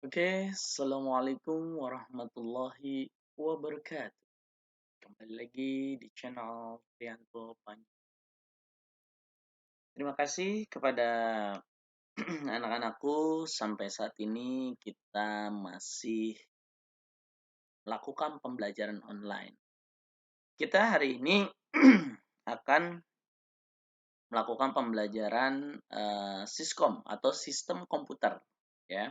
Assalamualaikum warahmatullahi wabarakatuh. Kembali lagi di channel Prianto Panji. Terima kasih kepada anak-anakku sampai saat ini kita masih melakukan pembelajaran online. Kita hari ini akan melakukan pembelajaran Siskom atau sistem komputer, ya,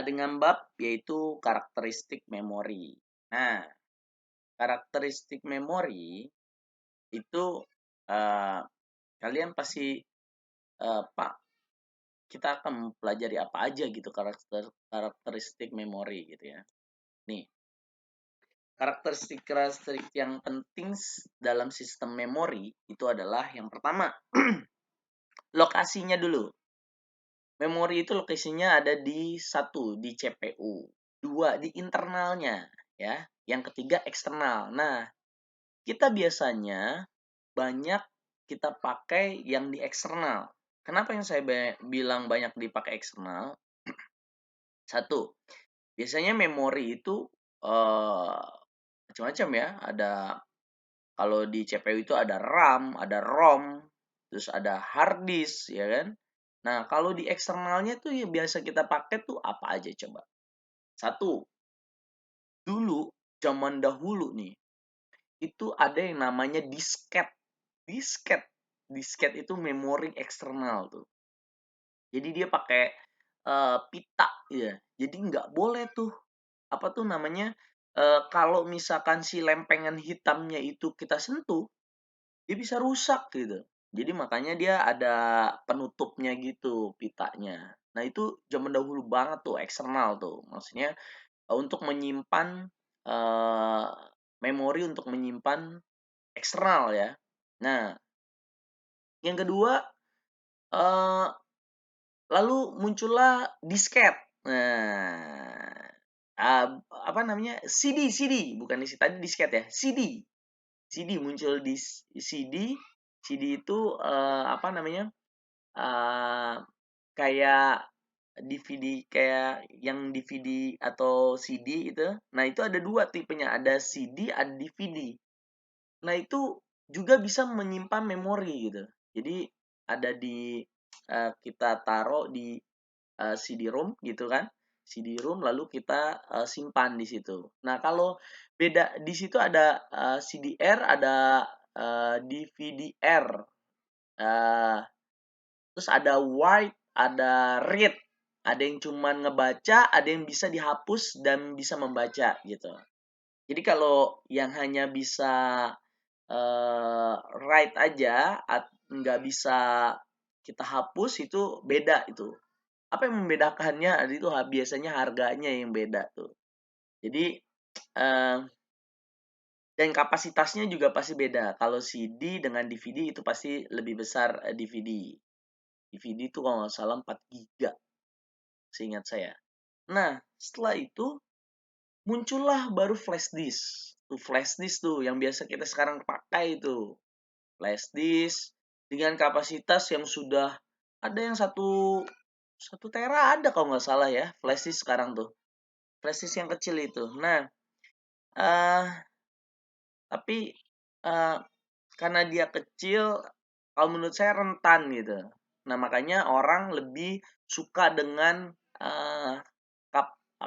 dengan bab yaitu karakteristik memori. Nah, karakteristik memori itu uh, kalian pasti Pak, kita akan mempelajari apa aja gitu karakteristik memori gitu ya. Nih, karakteristik yang penting dalam sistem memori itu adalah yang pertama, lokasinya dulu. Memori itu lokasinya ada di satu di CPU, dua di internalnya, ya. Yang ketiga eksternal. Nah, kita biasanya banyak kita pakai yang di eksternal. Kenapa yang saya bilang banyak dipakai eksternal? Satu, biasanya memori itu eh, macam-macam ya. Ada kalau di CPU itu ada RAM, ada ROM, terus ada hard disk, ya kan? Nah, kalau di eksternalnya tuh yang biasa kita pakai tuh apa aja coba? Satu, dulu zaman dahulu nih, itu ada yang namanya disket. Disket. Disket itu memori eksternal tuh. Jadi dia pakai pita ya. Jadi nggak boleh tuh apa tuh namanya kalau misalkan si lempengan hitamnya itu kita sentuh, dia bisa rusak gitu. Jadi makanya dia ada penutupnya gitu pitanya. Nah itu zaman dahulu banget tuh eksternal tuh. Maksudnya untuk menyimpan eh, memori untuk menyimpan eksternal ya. Nah yang kedua eh, lalu muncullah disket. Nah, apa namanya? CD, bukan tadi disket ya, CD. CD muncul di CD. CD itu apa namanya? eh, kayak DVD kayak yang DVD atau CD itu. Nah, itu ada dua tipenya, ada CD, ada DVD. Nah, itu juga bisa menyimpan memori gitu. Jadi ada di kita taruh di CD-ROM gitu kan. CD-ROM lalu kita simpan di situ. Nah, kalau beda di situ ada CDR, ada DVD-R. Uh, Terus ada write, ada read. Ada yang cuman ngebaca, ada yang bisa dihapus dan bisa membaca gitu. Jadi kalau yang hanya bisa write aja, nggak bisa kita hapus itu beda itu. Apa yang membedakannya itu biasanya harganya yang beda tuh. Jadi eh, dan kapasitasnya juga pasti beda. Kalau CD dengan DVD itu pasti lebih besar DVD. DVD itu kalau nggak salah 4 giga, seingat saya. Nah, setelah itu muncullah baru flash disk. Tuh flash disk tuh yang biasa kita sekarang pakai itu. Flash disk dengan kapasitas yang sudah ada yang satu tera ada kalau nggak salah ya flash disk sekarang tuh. Flash disk yang kecil itu. Nah, eh tapi eh, karena dia kecil, kalau menurut saya rentan gitu. Nah, makanya orang lebih suka dengan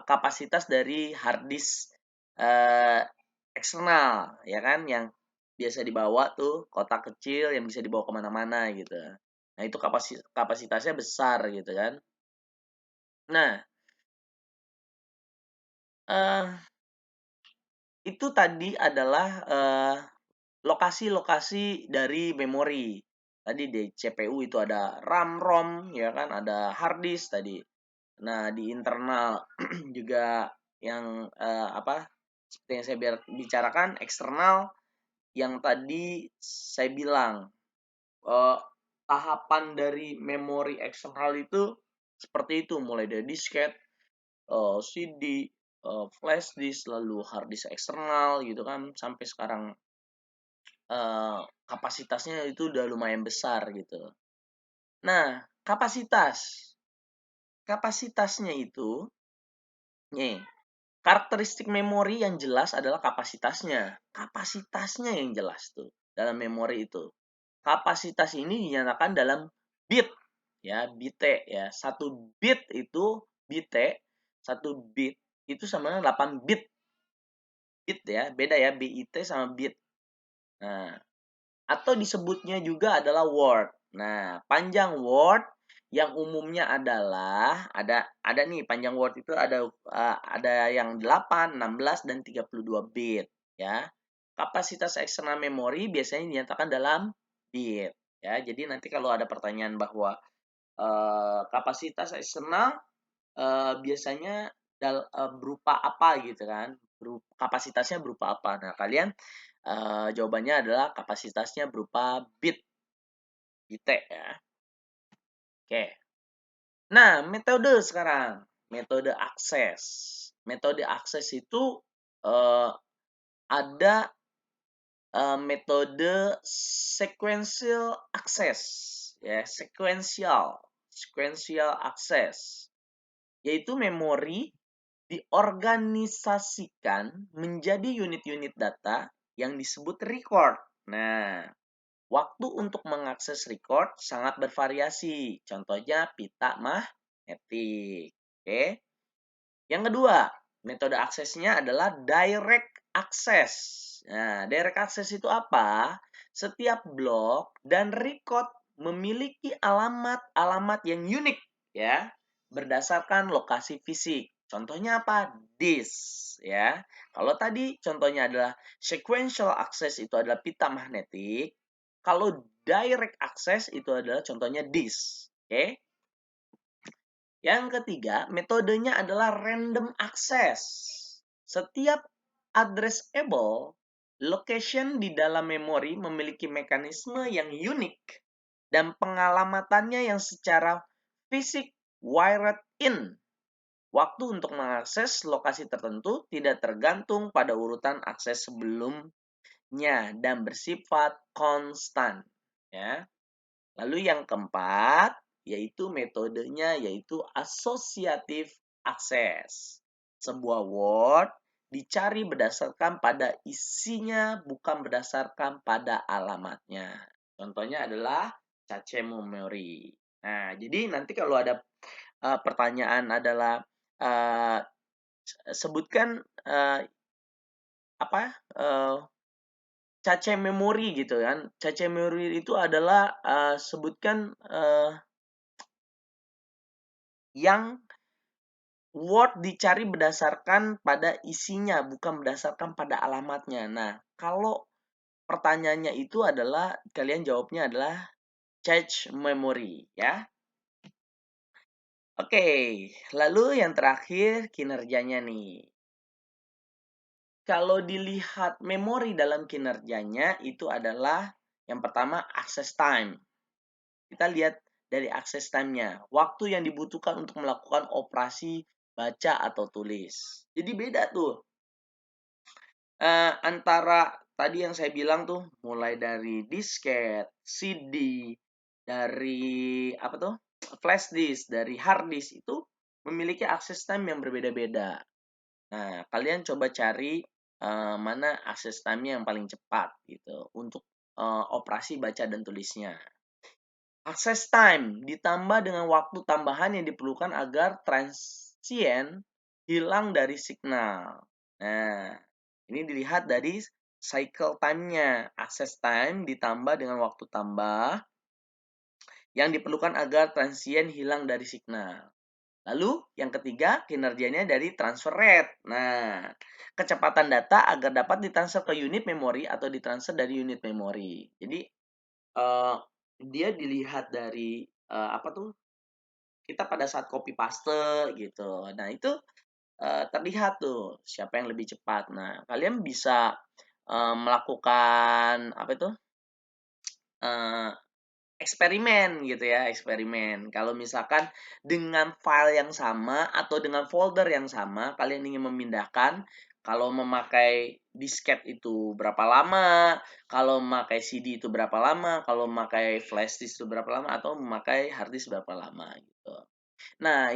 kapasitas dari hard disk eh, eksternal, ya kan, yang biasa dibawa tuh kotak kecil yang bisa dibawa kemana-mana gitu. Nah, itu kapasitasnya besar gitu kan. Nah, eh, itu tadi adalah lokasi-lokasi dari memori. Tadi di CPU itu ada RAM, ROM, ya kan, ada hard disk tadi. Nah, di internal juga yang apa? Seperti yang saya bicarakan eksternal yang tadi saya bilang eh, tahapan dari memori eksternal itu seperti itu, mulai dari disket, CD, flash disk, lalu hard disk eksternal gitu kan sampai sekarang kapasitasnya itu udah lumayan besar gitu. Nah, kapasitas. kapasitasnya itu, nih, karakteristik memori yang jelas adalah kapasitasnya. Kapasitasnya yang jelas tuh dalam memori itu. Kapasitas ini dinyatakan dalam bit, ya, bit ya. 1 bit itu bit, 1 bit itu sama dengan 8 bit. Bit ya, beda ya, bit sama bit. Nah, atau disebutnya juga adalah word. Nah, panjang word yang umumnya adalah ada nih panjang word itu ada yang 8, 16 dan 32 bit ya. Kapasitas eksternal memori biasanya dinyatakan dalam bit ya. Jadi nanti kalau ada pertanyaan bahwa kapasitas eksternal biasanya berupa apa gitu kan? Kapasitasnya berupa apa? Nah, kalian jawabannya adalah kapasitasnya berupa bit ya. Oke. Nah, metode sekarang. Metode akses. Metode akses itu ada metode sequential access ya, sequential access, yaitu memori diorganisasikan menjadi unit-unit data yang disebut record. Nah, waktu untuk mengakses record sangat bervariasi. Contohnya pita magnetik. Oke. Yang kedua, metode aksesnya adalah direct access. Nah, direct access itu apa? Setiap blok dan record memiliki alamat-alamat yang unik ya, berdasarkan lokasi fisik. Contohnya apa? Disk ya. Kalau tadi contohnya adalah sequential access itu adalah pita magnetik. Kalau direct access itu adalah contohnya disk. Oke. Yang ketiga, metodenya adalah random access. Setiap addressable location di dalam memori memiliki mekanisme yang unik dan pengalamatannya yang secara fisik wired in. Waktu untuk mengakses lokasi tertentu tidak tergantung pada urutan akses sebelumnya dan bersifat konstan. Ya. Lalu yang keempat, yaitu metodenya yaitu associative access. Sebuah word dicari berdasarkan pada isinya, bukan berdasarkan pada alamatnya. Contohnya adalah cache memory. Nah, jadi nanti kalau ada pertanyaan adalah sebutkan cache memori gitu kan. Cache memori itu adalah sebutkan yang word dicari berdasarkan pada isinya, bukan berdasarkan pada alamatnya. Nah, kalau pertanyaannya itu adalah, kalian jawabnya adalah cache memory, ya. Oke, lalu yang terakhir kinerjanya nih. Kalau dilihat memori dalam kinerjanya itu adalah yang pertama access time. Kita lihat dari access time-nya, waktu yang dibutuhkan untuk melakukan operasi baca atau tulis. Jadi beda tuh antara tadi yang saya bilang tuh, mulai dari disket, CD, dari apa tuh, flash disk, dari hard disk itu memiliki access time yang berbeda-beda. Nah, kalian coba cari mana access time-nya yang paling cepat gitu untuk operasi baca dan tulisnya. Access time ditambah dengan waktu tambahan yang diperlukan agar transient hilang dari signal. Nah, ini dilihat dari cycle time-nya. Access time ditambah dengan waktu tambah yang diperlukan agar transient hilang dari signal. Lalu yang ketiga, kinerjanya dari transfer rate. Nah, kecepatan data agar dapat ditransfer ke unit memori atau ditransfer dari unit memori. Jadi dia dilihat dari kita pada saat copy paste gitu. Nah, itu terlihat tuh siapa yang lebih cepat. Nah, kalian bisa melakukan eksperimen gitu ya, eksperimen. Kalau misalkan dengan file yang sama atau dengan folder yang sama, kalian ingin memindahkan, kalau memakai disket itu berapa lama, kalau memakai CD itu berapa lama, kalau memakai flash disk itu berapa lama, atau memakai hard disk berapa lama gitu. Nah,